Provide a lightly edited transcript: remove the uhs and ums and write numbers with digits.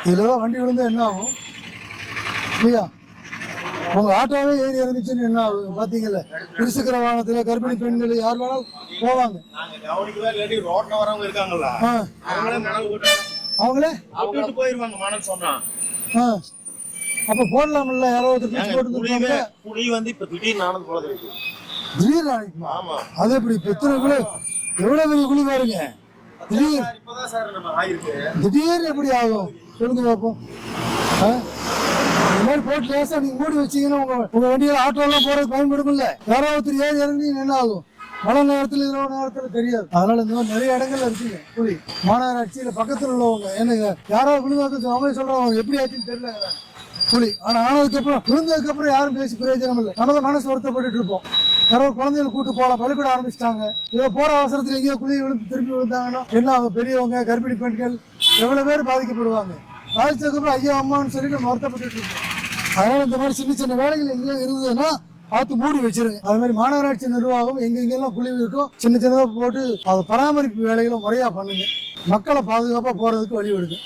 இதில் தான் வண்டி விழுந்தா என்ன ஆகும் இல்லையா? உங்க ஆட்டோவே ஏறி இறந்துச்சுன்னு என்ன ஆகும் பார்த்தீங்கல்ல? இருசக்கர வாகனத்தில் கர்ப்பிணி பெண்கள் யார் வேணாலும் போவாங்க. அவங்களே சொன்னா அப்ப போடலாம்ல, யாரோ போட்டு திடீர்னு அது எப்படி எத்தனை எவ்வளவு பெரிய குழி பாருங்க. திடீர்னு எப்படி ஆகும் சொல்லுங்க பார்ப்போம். இந்த மாதிரி போட்டு லேசா நீங்க மூடி வச்சீங்கன்னா உங்க வண்டியில ஆட்டோ எல்லாம் போறது பயன்படும்ல. யாராவது ஏறி இறங்கி என்ன ஆகும்? மழை நேரத்துல இரவு நேரத்துல தெரியாது. அதனால இந்த மாதிரி நிறைய இடங்கள்ல இருக்குங்க குழி. மாநகராட்சியில பக்கத்துல உள்ளவங்க எனக்கு யாராவது விழுந்தாக்க அவங்களே சொல்றாங்க எப்படி ஆச்சுன்னு தெரியல குழி. ஆனா ஆனதுக்கு அப்புறம் விழுந்ததுக்கு அப்புறம் யாரும் பேசி பிரயோஜனம் இல்லை. நம்ம மனசு வருத்தப்பட்டு இருப்போம். யாரோ குழந்தைகளை கூட்டு போகலாம், பள்ளிக்கூட ஆரம்பிச்சிட்டாங்க. ஏதோ போற அவசரத்துல எங்கேயோ குழி விழுந்து திரும்பி விழுந்தாங்கன்னா என்ன ஆகும்? பெரியவங்க கர்ப்பிணி பெண்கள் எவ்வளவு பேர் பாதிக்கப்படுவாங்க. பாதிச்சதுக்கு அப்புறம் ஐயா அம்மான்னு சொல்லிட்டு நம்ம வருத்தப்பட்டு இருக்கோம். அதனால இந்த மாதிரி சின்ன சின்ன வேலைகள் எங்கேயும் இருந்ததுன்னா பார்த்து மூடி வச்சிருங்க. அது மாதிரி மாநகராட்சி நிர்வாகம் எங்கெங்கெல்லாம் குழி இருக்கோ சின்ன சின்னதாக போட்டு அது பராமரிப்பு வேலைகளும் முறையா பண்ணுங்க. மக்களை பாதுகாப்பா போறதுக்கு வழி விடுங்க.